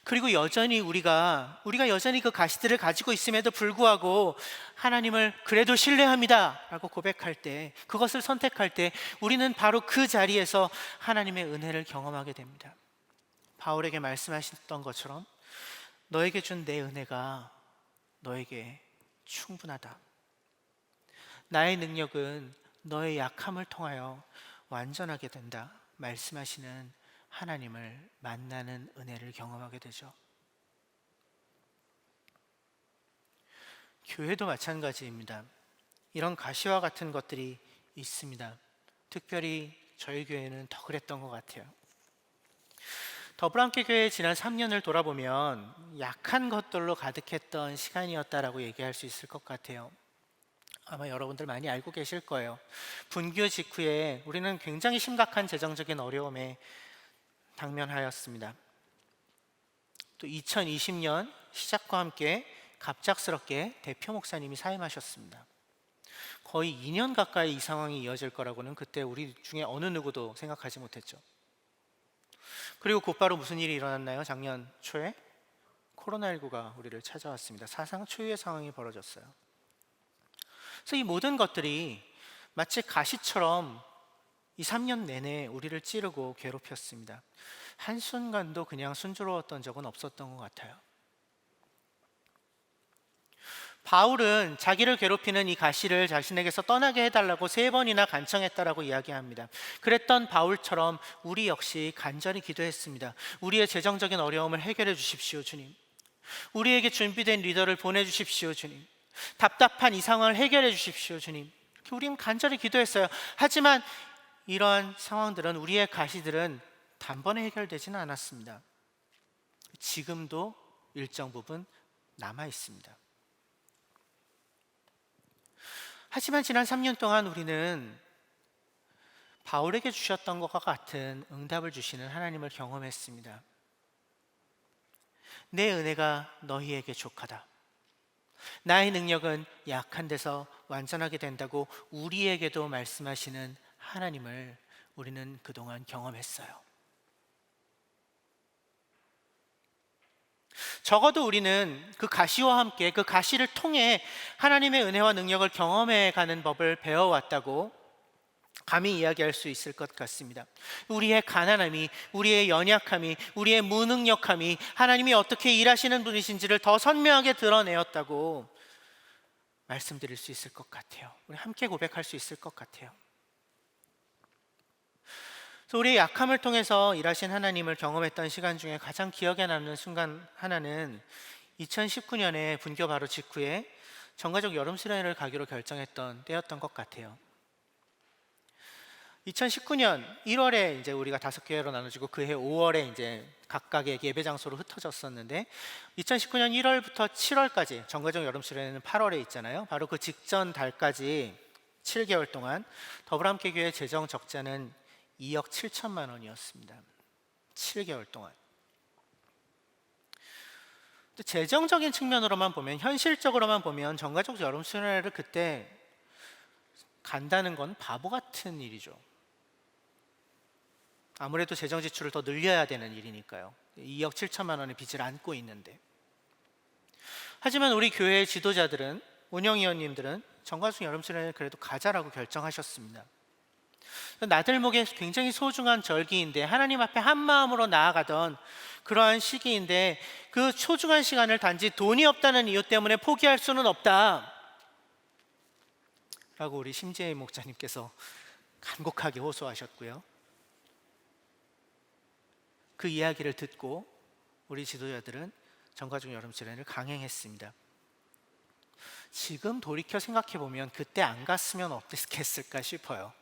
그리고 여전히 우리가 여전히 그 가시들을 가지고 있음에도 불구하고 하나님을 그래도 신뢰합니다 라고 고백할 때, 그것을 선택할 때 우리는 바로 그 자리에서 하나님의 은혜를 경험하게 됩니다. 바울에게 말씀하셨던 것처럼 너에게 준 내 은혜가 너에게 충분하다. 나의 능력은 너의 약함을 통하여 완전하게 된다 말씀하시는 하나님을 만나는 은혜를 경험하게 되죠. 교회도 마찬가지입니다. 이런 가시와 같은 것들이 있습니다. 특별히 저희 교회는 더 그랬던 것 같아요. 더불어함께 교회 지난 3년을 돌아보면 약한 것들로 가득했던 시간이었다라고 얘기할 수 있을 것 같아요. 아마 여러분들 많이 알고 계실 거예요. 분교 직후에 우리는 굉장히 심각한 재정적인 어려움에 당면하였습니다. 또 2020년 시작과 함께 갑작스럽게 대표 목사님이 사임하셨습니다. 거의 2년 가까이 이 상황이 이어질 거라고는 그때 우리 중에 어느 누구도 생각하지 못했죠. 그리고 곧바로 무슨 일이 일어났나요? 작년 초에 코로나19가 우리를 찾아왔습니다. 사상 초유의 상황이 벌어졌어요. 그래서 이 모든 것들이 마치 가시처럼 이 3년 내내 우리를 찌르고 괴롭혔습니다. 한순간도 그냥 순조로웠던 적은 없었던 것 같아요. 바울은 자기를 괴롭히는 이 가시를 자신에게서 떠나게 해달라고 3번이나 간청했다라고 이야기합니다. 그랬던 바울처럼 우리 역시 간절히 기도했습니다. 우리의 재정적인 어려움을 해결해 주십시오, 주님. 우리에게 준비된 리더를 보내주십시오, 주님. 답답한 이 상황을 해결해 주십시오, 주님. 그렇게 우리는 간절히 기도했어요. 하지만 이러한 상황들은, 우리의 가시들은 단번에 해결되지는 않았습니다. 지금도 일정 부분 남아 있습니다. 하지만 지난 3년 동안 우리는 바울에게 주셨던 것과 같은 응답을 주시는 하나님을 경험했습니다. 내 은혜가 너희에게 족하다. 나의 능력은 약한 데서 완전하게 된다고 우리에게도 말씀하시는 하나님을 우리는 그동안 경험했어요. 적어도 우리는 그 가시와 함께, 그 가시를 통해 하나님의 은혜와 능력을 경험해 가는 법을 배워왔다고 감히 이야기할 수 있을 것 같습니다. 우리의 가난함이, 우리의 연약함이, 우리의 무능력함이 하나님이 어떻게 일하시는 분이신지를 더 선명하게 드러내었다고 말씀드릴 수 있을 것 같아요. 우리 함께 고백할 수 있을 것 같아요. 그래서 우리의 약함을 통해서 일하신 하나님을 경험했던 시간 중에 가장 기억에 남는 순간 하나는 2019년에 분교 바로 직후에 전가족 여름 수련회를 가기로 결정했던 때였던 것 같아요. 2019년 1월에 이제 우리가 5교회로 나눠지고 그해 5월에 이제 각각의 예배 장소로 흩어졌었는데, 2019년 1월부터 7월까지, 전가족 여름 수련회는 8월에 있잖아요. 바로 그 직전 달까지 7개월 동안 더불어함께 교회 재정 적자는 2억 7천만 원이었습니다. 7개월 동안. 재정적인 측면으로만 보면, 현실적으로만 보면 전가족 여름 수련회를 그때 간다는 건 바보 같은 일이죠. 아무래도 재정 지출을 더 늘려야 되는 일이니까요. 2억 7천만 원의 빚을 안고 있는데. 하지만 우리 교회의 지도자들은, 운영위원님들은 전가족 여름 수련회를 그래도 가자라고 결정하셨습니다. 나들목에 굉장히 소중한 절기인데, 하나님 앞에 한 마음으로 나아가던 그러한 시기인데, 그 소중한 시간을 단지 돈이 없다는 이유 때문에 포기할 수는 없다 라고 우리 심재희 목사님께서 간곡하게 호소하셨고요. 그 이야기를 듣고 우리 지도자들은 전가족 여름 수련회를 강행했습니다. 지금 돌이켜 생각해 보면 그때 안 갔으면 어땠을까 싶어요.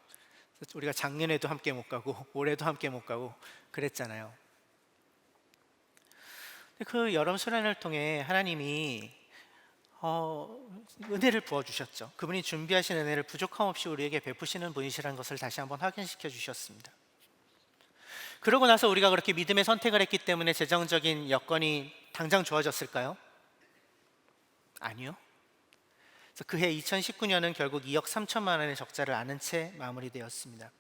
우리가 작년에도 함께 못 가고 올해도 함께 못 가고 그랬잖아요. 그 여름 수련회를 통해 하나님이 은혜를 부어주셨죠. 그분이 준비하신 은혜를 부족함 없이 우리에게 베푸시는 분이시라는 것을 다시 한번 확인시켜 주셨습니다. 그러고 나서 우리가 그렇게 믿음의 선택을 했기 때문에 재정적인 여건이 당장 좋아졌을까요? 아니요. 그래서 그해 2019년은 결국 2억 3천만 원의 적자를 안은 채 마무리되었습니다.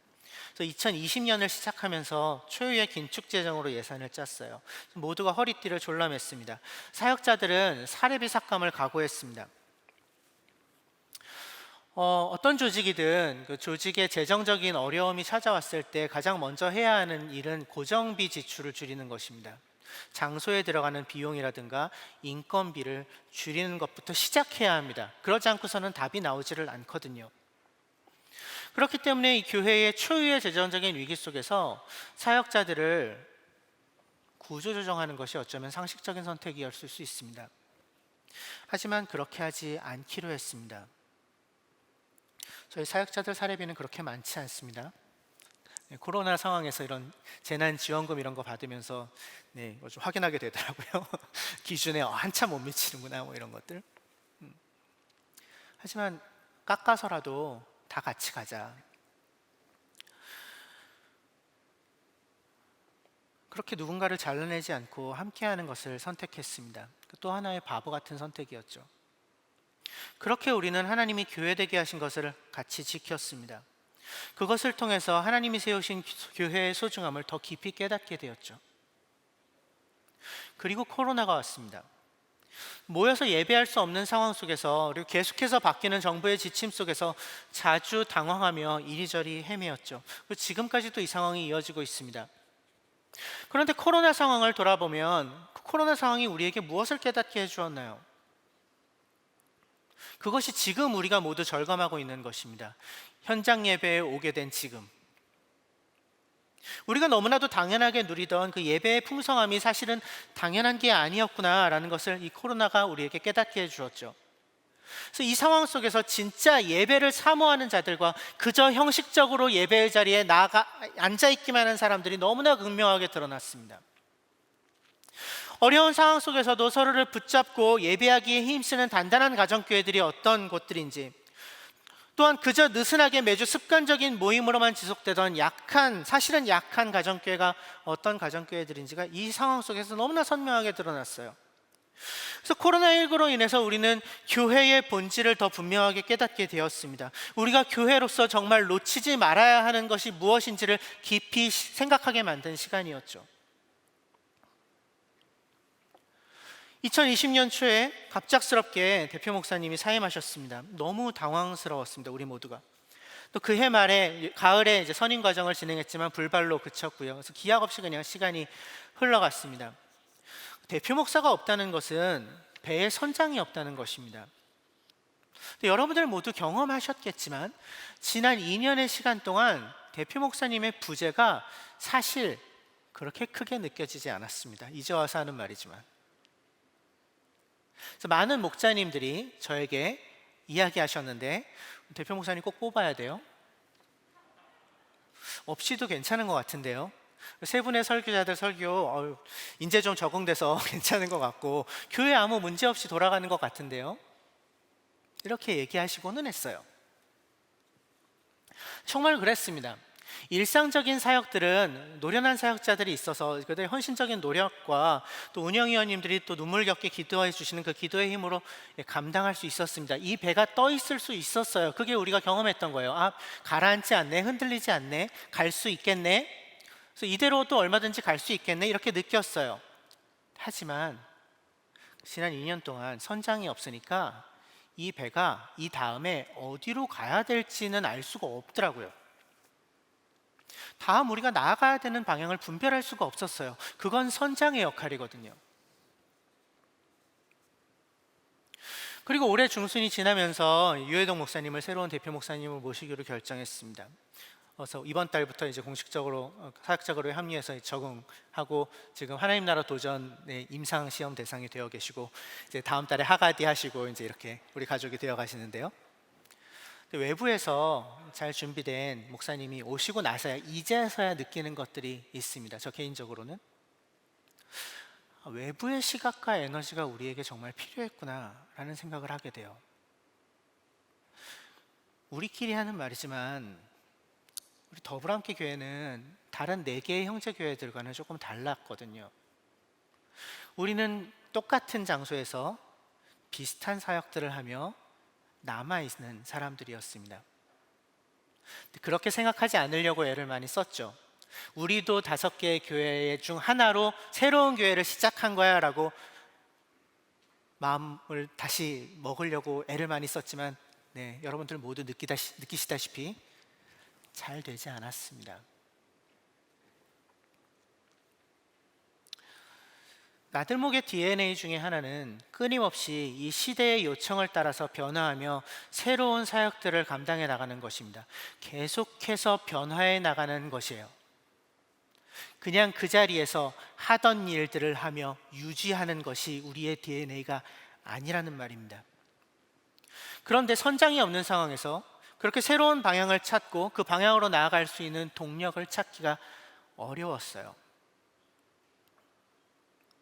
그래서 2020년을 시작하면서 초유의 긴축 재정으로 예산을 짰어요. 모두가 허리띠를 졸라맸습니다. 사역자들은 사례비 삭감을 각오했습니다. 어떤 조직이든 그 조직의 재정적인 어려움이 찾아왔을 때 가장 먼저 해야 하는 일은 고정비 지출을 줄이는 것입니다. 장소에 들어가는 비용이라든가 인건비를 줄이는 것부터 시작해야 합니다. 그러지 않고서는 답이 나오지를 않거든요. 그렇기 때문에 이 교회의 초유의 재정적인 위기 속에서 사역자들을 구조조정하는 것이 어쩌면 상식적인 선택이었을 수 있습니다. 하지만 그렇게 하지 않기로 했습니다. 저희 사역자들 사례비는 그렇게 많지 않습니다. 코로나 상황에서 이런 재난지원금 이런 거 받으면서 좀 확인하게 되더라고요. 기준에 한참 못 미치는구나 뭐 이런 것들. 하지만 깎아서라도 다 같이 가자. 그렇게 누군가를 잘라내지 않고 함께하는 것을 선택했습니다. 또 하나의 바보 같은 선택이었죠. 그렇게 우리는 하나님이 교회되게 하신 것을 같이 지켰습니다. 그것을 통해서 하나님이 세우신 교회의 소중함을 더 깊이 깨닫게 되었죠. 그리고 코로나가 왔습니다. 모여서 예배할 수 없는 상황 속에서, 그리고 계속해서 바뀌는 정부의 지침 속에서 자주 당황하며 이리저리 헤매었죠. 그리고 지금까지도 이 상황이 이어지고 있습니다. 그런데 코로나 상황을 돌아보면 그 코로나 상황이 우리에게 무엇을 깨닫게 해주었나요? 그것이 지금 우리가 모두 절감하고 있는 것입니다. 현장 예배에 오게 된 지금, 우리가 너무나도 당연하게 누리던 그 예배의 풍성함이 사실은 당연한 게 아니었구나라는 것을 이 코로나가 우리에게 깨닫게 해주었죠. 그래서 이 상황 속에서 진짜 예배를 사모하는 자들과 그저 형식적으로 예배의 자리에 앉아있기만 하는 사람들이 너무나 극명하게 드러났습니다. 어려운 상황 속에서도 서로를 붙잡고 예배하기에 힘쓰는 단단한 가정교회들이 어떤 곳들인지, 또한 그저 느슨하게 매주 습관적인 모임으로만 지속되던 사실은 약한 가정교회가 어떤 가정교회들인지가 이 상황 속에서 너무나 선명하게 드러났어요. 그래서 코로나19로 인해서 우리는 교회의 본질을 더 분명하게 깨닫게 되었습니다. 우리가 교회로서 정말 놓치지 말아야 하는 것이 무엇인지를 깊이 생각하게 만든 시간이었죠. 2020년 초에 갑작스럽게 대표 목사님이 사임하셨습니다. 너무 당황스러웠습니다, 우리 모두가. 또 그해 말에 가을에 이제 선임 과정을 진행했지만 불발로 그쳤고요. 그래서 기약 없이 그냥 시간이 흘러갔습니다. 대표 목사가 없다는 것은 배에 선장이 없다는 것입니다. 여러분들 모두 경험하셨겠지만 지난 2년의 시간 동안 대표 목사님의 부재가 사실 그렇게 크게 느껴지지 않았습니다. 이제 와서 하는 말이지만. 그래서 많은 목자님들이 저에게 이야기하셨는데, 대표 목사님 꼭 뽑아야 돼요. 없이도 괜찮은 것 같은데요. 세 분의 설교자들 설교 이제 좀 적응돼서 괜찮은 것 같고, 교회 아무 문제 없이 돌아가는 것 같은데요. 이렇게 얘기하시고는 했어요. 정말 그랬습니다. 일상적인 사역들은 노련한 사역자들이 있어서 그들의 헌신적인 노력과 또 운영위원님들이 또 눈물겹게 기도해 주시는 그 기도의 힘으로 감당할 수 있었습니다. 이 배가 떠 있을 수 있었어요. 그게 우리가 경험했던 거예요. 가라앉지 않네, 흔들리지 않네, 갈 수 있겠네, 그래서 이대로도 얼마든지 갈 수 있겠네, 이렇게 느꼈어요. 하지만 지난 2년 동안 선장이 없으니까 이 배가 이 다음에 어디로 가야 될지는 알 수가 없더라고요. 다음 우리가 나아가야 되는 방향을 분별할 수가 없었어요. 그건 선장의 역할이거든요. 그리고 올해 중순이 지나면서 유해동 목사님을 새로운 대표 목사님을 모시기로 결정했습니다. 그래서 이번 달부터 이제 공식적으로 사역적으로 합류해서 적응하고 지금 하나님 나라 도전의 임상 시험 대상이 되어 계시고, 이제 다음 달에 하가디 하시고 이제 이렇게 우리 가족이 되어 가시는데요. 외부에서 잘 준비된 목사님이 오시고 나서야 이제서야 느끼는 것들이 있습니다. 저 개인적으로는 외부의 시각과 에너지가 우리에게 정말 필요했구나라는 생각을 하게 돼요. 우리끼리 하는 말이지만 우리 더불어함께 교회는 다른 4개의 형제 교회들과는 조금 달랐거든요. 우리는 똑같은 장소에서 비슷한 사역들을 하며 남아있는 사람들이었습니다. 그렇게 생각하지 않으려고 애를 많이 썼죠. 우리도 5개의 교회 중 하나로 새로운 교회를 시작한 거야 라고 마음을 다시 먹으려고 애를 많이 썼지만, 여러분들 모두 느끼시다시피 잘 되지 않았습니다. 나들목의 DNA 중에 하나는 끊임없이 이 시대의 요청을 따라서 변화하며 새로운 사역들을 감당해 나가는 것입니다. 계속해서 변화해 나가는 것이에요. 그냥 그 자리에서 하던 일들을 하며 유지하는 것이 우리의 DNA가 아니라는 말입니다. 그런데 선장이 없는 상황에서 그렇게 새로운 방향을 찾고 그 방향으로 나아갈 수 있는 동력을 찾기가 어려웠어요.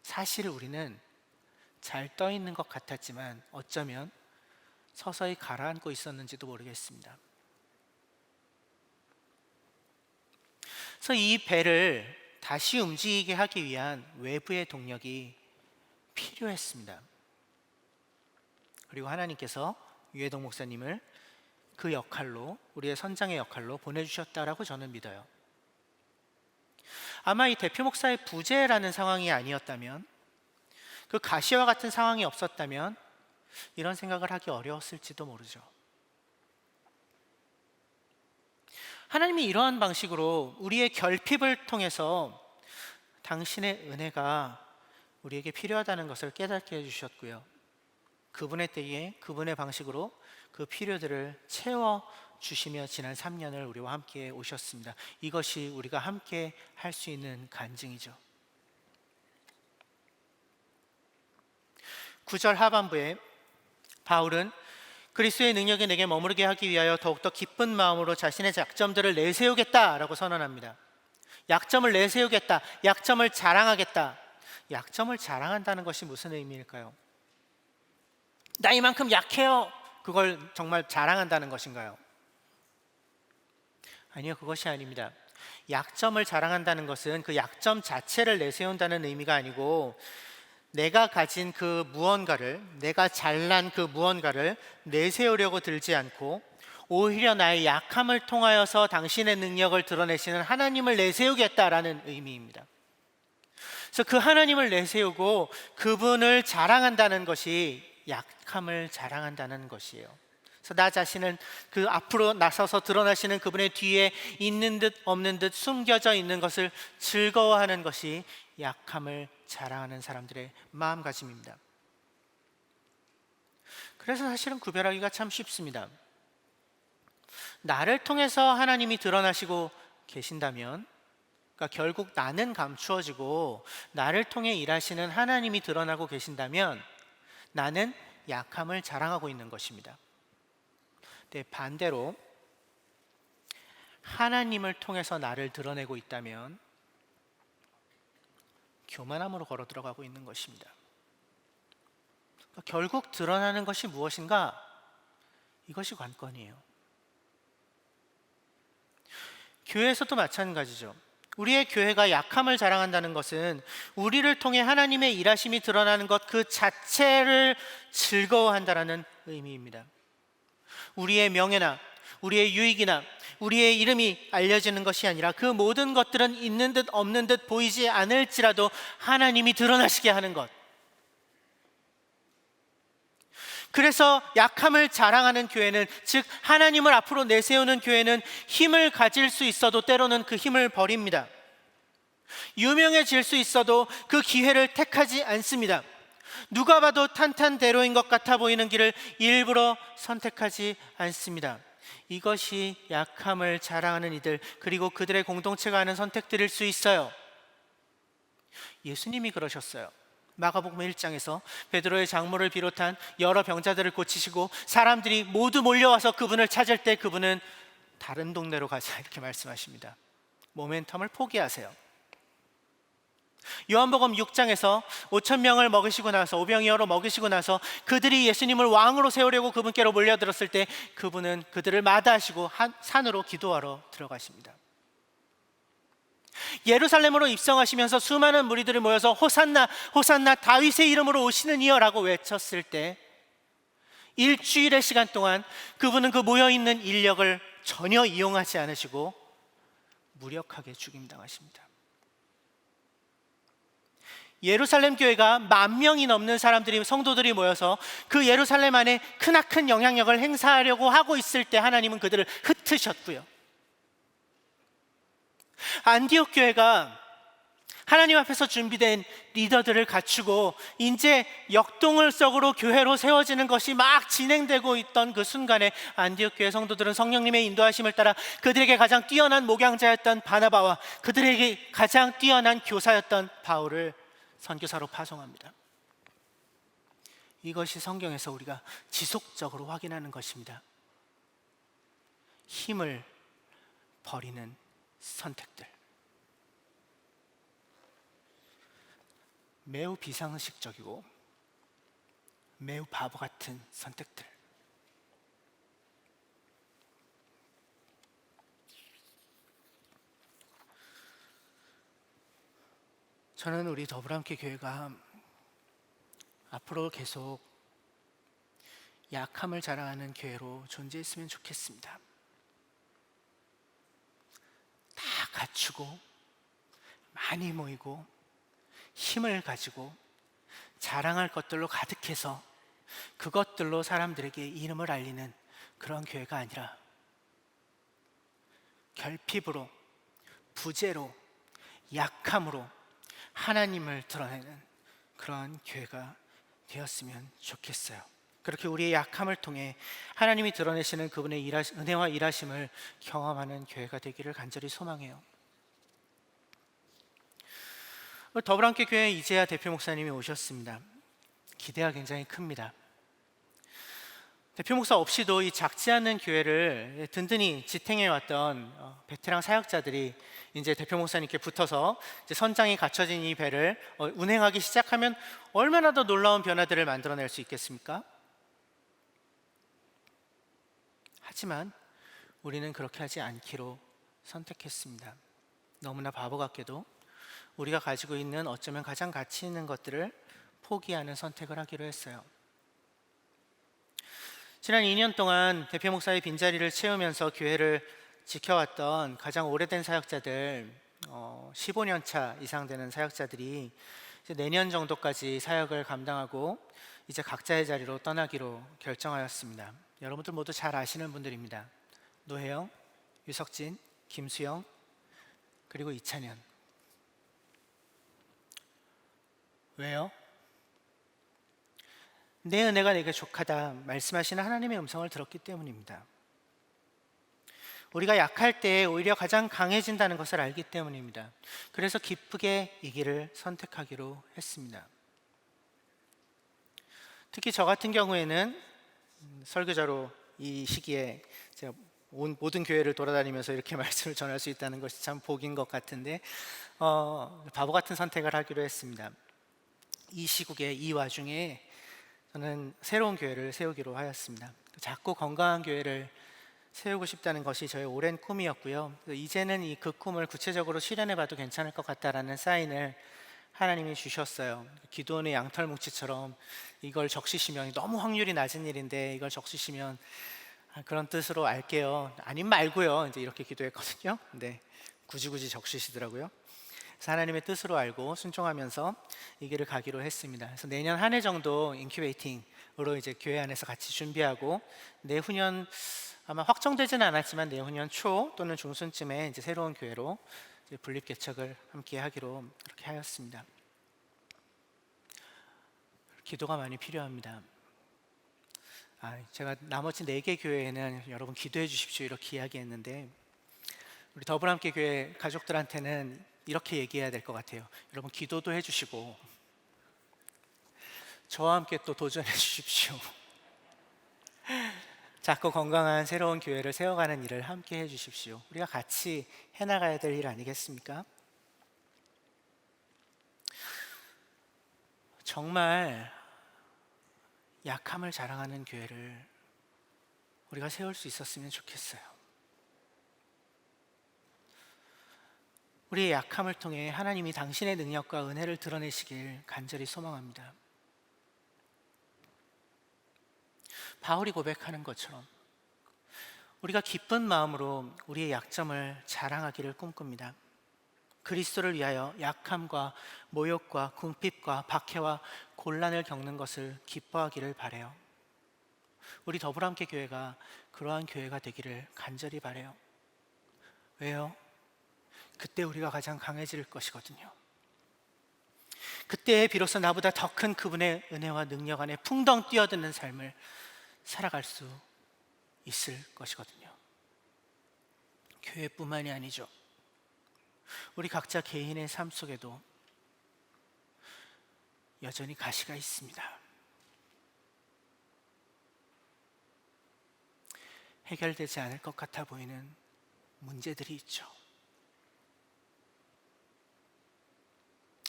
사실 우리는 잘 떠 있는 것 같았지만 어쩌면 서서히 가라앉고 있었는지도 모르겠습니다. 그래서 이 배를 다시 움직이게 하기 위한 외부의 동력이 필요했습니다. 그리고 하나님께서 유해동 목사님을 그 역할로, 우리의 선장의 역할로 보내주셨다라고 저는 믿어요. 아마 이 대표 목사의 부재라는 상황이 아니었다면, 그 가시와 같은 상황이 없었다면 이런 생각을 하기 어려웠을지도 모르죠. 하나님이 이러한 방식으로 우리의 결핍을 통해서 당신의 은혜가 우리에게 필요하다는 것을 깨닫게 해주셨고요, 그분의 때에 그분의 방식으로 그 필요들을 채워주시며 지난 3년을 우리와 함께 오셨습니다. 이것이 우리가 함께 할 수 있는 간증이죠. 9절 하반부에 바울은 그리스도의 능력이 내게 머무르게 하기 위하여 더욱더 기쁜 마음으로 자신의 약점들을 내세우겠다라고 선언합니다. 약점을 내세우겠다, 약점을 자랑하겠다. 약점을 자랑한다는 것이 무슨 의미일까요? 나 이만큼 약해요. 그걸 정말 자랑한다는 것인가요? 아니요, 그것이 아닙니다. 약점을 자랑한다는 것은 그 약점 자체를 내세운다는 의미가 아니고, 내가 가진 그 무언가를, 내가 잘난 그 무언가를 내세우려고 들지 않고 오히려 나의 약함을 통하여서 당신의 능력을 드러내시는 하나님을 내세우겠다라는 의미입니다. 그래서 그 하나님을 내세우고 그분을 자랑한다는 것이 약함을 자랑한다는 것이에요. 그래서 나 자신은 그 앞으로 나서서 드러나시는 그분의 뒤에 있는 듯 없는 듯 숨겨져 있는 것을 즐거워하는 것이 약함을 자랑하는 사람들의 마음가짐입니다. 그래서 사실은 구별하기가 참 쉽습니다. 나를 통해서 하나님이 드러나시고 계신다면, 그러니까 결국 나는 감추어지고 나를 통해 일하시는 하나님이 드러나고 계신다면 나는 약함을 자랑하고 있는 것입니다. 네, 반대로 하나님을 통해서 나를 드러내고 있다면 교만함으로 걸어 들어가고 있는 것입니다. 그러니까 결국 드러나는 것이 무엇인가? 이것이 관건이에요. 교회에서도 마찬가지죠. 우리의 교회가 약함을 자랑한다는 것은 우리를 통해 하나님의 일하심이 드러나는 것 그 자체를 즐거워한다는 의미입니다. 우리의 명예나 우리의 유익이나 우리의 이름이 알려지는 것이 아니라 그 모든 것들은 있는 듯 없는 듯 보이지 않을지라도 하나님이 드러나시게 하는 것. 그래서 약함을 자랑하는 교회는, 즉 하나님을 앞으로 내세우는 교회는 힘을 가질 수 있어도 때로는 그 힘을 버립니다. 유명해질 수 있어도 그 기회를 택하지 않습니다. 누가 봐도 탄탄대로인 것 같아 보이는 길을 일부러 선택하지 않습니다. 이것이 약함을 자랑하는 이들, 그리고 그들의 공동체가 하는 선택들일 수 있어요. 예수님이 그러셨어요. 마가복음 1장에서 베드로의 장모를 비롯한 여러 병자들을 고치시고 사람들이 모두 몰려와서 그분을 찾을 때 그분은 다른 동네로 가자 이렇게 말씀하십니다. 모멘텀을 포기하세요. 요한복음 6장에서 5,000명을 먹이시고 나서, 오병이어로 먹이시고 나서 그들이 예수님을 왕으로 세우려고 그분께로 몰려들었을 때 그분은 그들을 마다하시고 산으로 기도하러 들어가십니다. 예루살렘으로 입성하시면서 수많은 무리들이 모여서 호산나 호산나 다윗의 이름으로 오시는 이여 라고 외쳤을 때 일주일의 시간 동안 그분은 그 모여있는 인력을 전혀 이용하지 않으시고 무력하게 죽임당하십니다. 예루살렘 교회가 10,000명이 넘는 사람들이, 성도들이 모여서 그 예루살렘 안에 크나큰 영향력을 행사하려고 하고 있을 때 하나님은 그들을 흩으셨고요. 안디옥 교회가 하나님 앞에서 준비된 리더들을 갖추고 이제 역동적으로 교회로 세워지는 것이 막 진행되고 있던 그 순간에 안디옥 교회 성도들은 성령님의 인도하심을 따라 그들에게 가장 뛰어난 목양자였던 바나바와 그들에게 가장 뛰어난 교사였던 바울을 선교사로 파송합니다. 이것이 성경에서 우리가 지속적으로 확인하는 것입니다. 힘을 버리는 선택들, 매우 비상식적이고 매우 바보 같은 선택들. 저는 우리 더불어함께 교회가 앞으로 계속 약함을 자랑하는 교회로 존재했으면 좋겠습니다. 다 갖추고 많이 모이고 힘을 가지고 자랑할 것들로 가득해서 그것들로 사람들에게 이름을 알리는 그런 교회가 아니라 결핍으로, 부재로, 약함으로 하나님을 드러내는 그런 교회가 되었으면 좋겠어요. 그렇게 우리의 약함을 통해 하나님이 드러내시는 그분의 은혜와 일하심을 경험하는 교회가 되기를 간절히 소망해요. 더불어함께 교회 이재하 대표 목사님이 오셨습니다. 기대가 굉장히 큽니다. 대표 목사 없이도 이 작지 않은 교회를 든든히 지탱해 왔던 베테랑 사역자들이 이제 대표 목사님께 붙어서 이제 선장이 갖춰진 이 배를 운행하기 시작하면 얼마나 더 놀라운 변화들을 만들어낼 수 있겠습니까? 하지만 우리는 그렇게 하지 않기로 선택했습니다. 너무나 바보 같게도 우리가 가지고 있는 어쩌면 가장 가치 있는 것들을 포기하는 선택을 하기로 했어요. 지난 2년 동안 대표 목사의 빈자리를 채우면서 교회를 지켜왔던 가장 오래된 사역자들, 15년 차 이상 되는 사역자들이 이제 내년 정도까지 사역을 감당하고 이제 각자의 자리로 떠나기로 결정하였습니다. 여러분들 모두 잘 아시는 분들입니다. 노혜영, 유석진, 김수영, 그리고 이찬현. 왜요? 내 은혜가 내게 족하다 말씀하시는 하나님의 음성을 들었기 때문입니다. 우리가 약할 때 오히려 가장 강해진다는 것을 알기 때문입니다. 그래서 기쁘게 이 길을 선택하기로 했습니다. 특히 저 같은 경우에는 설교자로 이 시기에 제가 모든 교회를 돌아다니면서 이렇게 말씀을 전할 수 있다는 것이 참 복인 것 같은데 바보 같은 선택을 하기로 했습니다. 이 시국에 이 와중에 저는 새로운 교회를 세우기로 하였습니다. 작고 건강한 교회를 세우고 싶다는 것이 저의 오랜 꿈이었고요. 이제는 그 꿈을 구체적으로 실현해봐도 괜찮을 것 같다라는 사인을 하나님이 주셨어요. 기도원의 양털뭉치처럼 이걸 적시시면 너무 확률이 낮은 일인데 이걸 적시시면 그런 뜻으로 알게요. 아님 말고요. 이제 이렇게 기도했거든요. 근데 굳이 적시시더라고요. 그래서 하나님의 뜻으로 알고 순종하면서 이 길을 가기로 했습니다. 그래서 내년 한 해 정도 인큐베이팅으로 이제 교회 안에서 같이 준비하고 내후년 아마 확정되지는 않았지만 내후년 초 또는 중순쯤에 이제 새로운 교회로 이제 분립 개척을 함께 하기로 그렇게 하였습니다. 기도가 많이 필요합니다. 제가 나머지 4개 교회에는 여러분 기도해 주십시오 이렇게 이야기했는데 우리 더불어함께 교회 가족들한테는 이렇게 얘기해야 될 것 같아요. 여러분 기도도 해주시고 저와 함께 또 도전해 주십시오. 작고 건강한 새로운 교회를 세워가는 일을 함께 해주십시오. 우리가 같이 해나가야 될 일 아니겠습니까? 정말 약함을 자랑하는 교회를 우리가 세울 수 있었으면 좋겠어요. 우리의 약함을 통해 하나님이 당신의 능력과 은혜를 드러내시길 간절히 소망합니다. 바울이 고백하는 것처럼 우리가 기쁜 마음으로 우리의 약점을 자랑하기를 꿈꿉니다. 그리스도를 위하여 약함과 모욕과 궁핍과 박해와 곤란을 겪는 것을 기뻐하기를 바라요. 우리 더불어함께 교회가 그러한 교회가 되기를 간절히 바라요. 왜요? 그때 우리가 가장 강해질 것이거든요. 그때 비로소 나보다 더 큰 그분의 은혜와 능력 안에 풍덩 뛰어드는 삶을 살아갈 수 있을 것이거든요. 교회뿐만이 아니죠. 우리 각자 개인의 삶 속에도 여전히 가시가 있습니다. 해결되지 않을 것 같아 보이는 문제들이 있죠.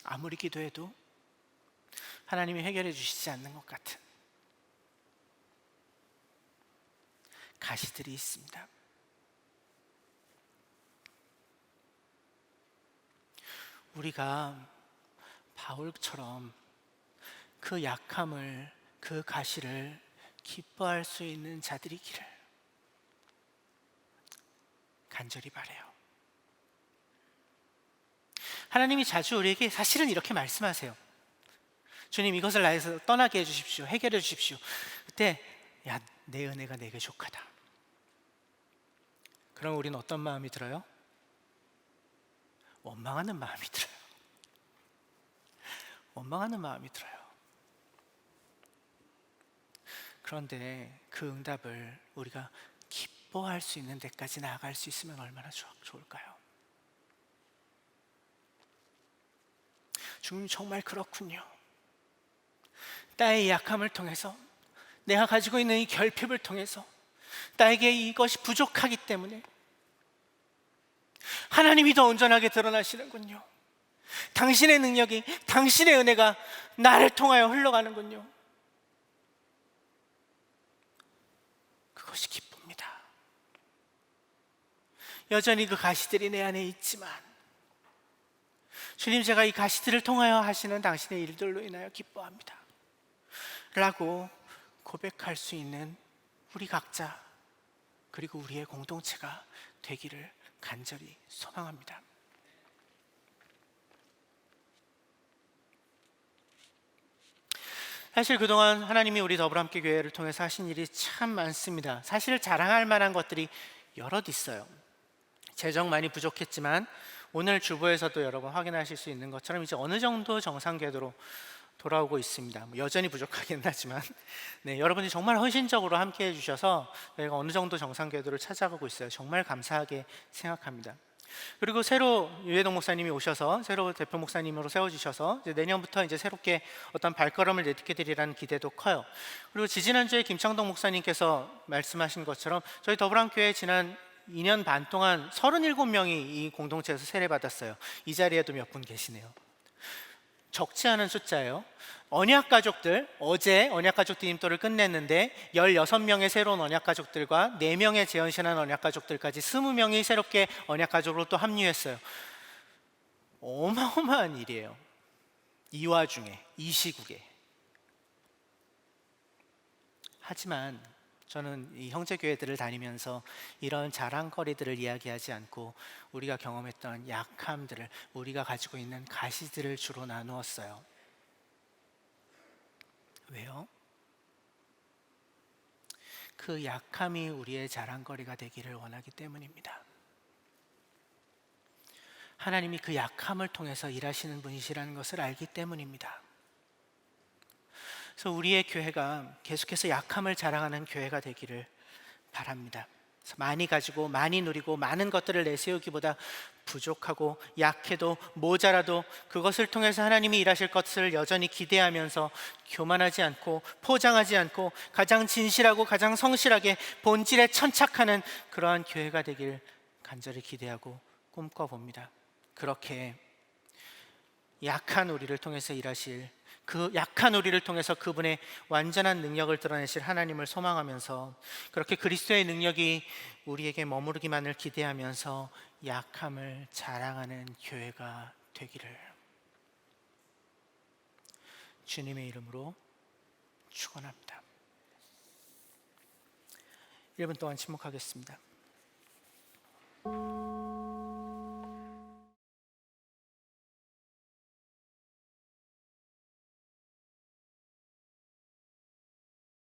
아무리 기도해도 하나님이 해결해 주시지 않는 것 같은 가시들이 있습니다. 우리가 바울처럼 그 약함을, 그 가시를 기뻐할 수 있는 자들이기를 간절히 바라요. 하나님이 자주 우리에게 사실은 이렇게 말씀하세요. 주님, 이것을 나에서 떠나게 해주십시오. 해결해 주십시오. 그때 내 은혜가 내게 족하다. 그럼 우리는 어떤 마음이 들어요? 원망하는 마음이 들어요. 원망하는 마음이 들어요. 그런데 그 응답을 우리가 기뻐할 수 있는 데까지 나아갈 수 있으면 얼마나 좋을까요? 주님, 정말 그렇군요. 나의 약함을 통해서 내가 가지고 있는 이 결핍을 통해서 나에게 이것이 부족하기 때문에 하나님이 더 온전하게 드러나시는군요. 당신의 능력이, 당신의 은혜가 나를 통하여 흘러가는군요. 그것이 기쁩니다. 여전히 그 가시들이 내 안에 있지만 주님, 제가 이 가시들을 통하여 하시는 당신의 일들로 인하여 기뻐합니다 라고 고백할 수 있는 우리 각자, 그리고 우리의 공동체가 되기를 간절히 소망합니다. 사실 그동안 하나님이 우리 더불어함께 교회를 통해서 하신 일이 참 많습니다. 사실 자랑할 만한 것들이 여럿 있어요. 재정 많이 부족했지만 오늘 주보에서도 여러분 확인하실 수 있는 것처럼 이제 어느 정도 정상 궤도로 돌아오고 있습니다. 여전히 부족하긴 하지만 여러분이 정말 헌신적으로 함께 해주셔서 저희가 어느 정도 정상 궤도를 찾아가고 있어요. 정말 감사하게 생각합니다. 그리고 새로 유해동 목사님이 오셔서 새로 대표 목사님으로 세워주셔서 이제 내년부터 이제 새롭게 어떤 발걸음을 내딛게 되리라는 기대도 커요. 그리고 지지난주에 김창동 목사님께서 말씀하신 것처럼 저희 더불어함교회 지난 2년 반 동안 37명이 이 공동체에서 세례받았어요. 이 자리에도 몇 분 계시네요. 적지 않은 숫자예요. 언약가족들, 어제 언약가족들 임도를 끝냈는데 16명의 새로운 언약가족들과 4명의 재헌신한 언약가족들까지 20명이 새롭게 언약가족으로 또 합류했어요. 어마어마한 일이에요. 이 와중에, 이 시국에. 하지만 저는 이 형제교회들을 다니면서 이런 자랑거리들을 이야기하지 않고 우리가 경험했던 약함들을, 우리가 가지고 있는 가시들을 주로 나누었어요. 왜요? 그 약함이 우리의 자랑거리가 되기를 원하기 때문입니다. 하나님이 그 약함을 통해서 일하시는 분이시라는 것을 알기 때문입니다. 그래서 우리의 교회가 계속해서 약함을 자랑하는 교회가 되기를 바랍니다. 그래서 많이 가지고 많이 누리고 많은 것들을 내세우기보다 부족하고 약해도 모자라도 그것을 통해서 하나님이 일하실 것을 여전히 기대하면서 교만하지 않고 포장하지 않고 가장 진실하고 가장 성실하게 본질에 천착하는 그러한 교회가 되길 간절히 기대하고 꿈꿔봅니다. 그렇게 약한 우리를 통해서 일하실, 그 약한 우리를 통해서 그분의 완전한 능력을 드러내실 하나님을 소망하면서, 그렇게 그리스도의 능력이 우리에게 머무르기만을 기대하면서 약함을 자랑하는 교회가 되기를 주님의 이름으로 축원합니다. 1분 동안 침묵하겠습니다.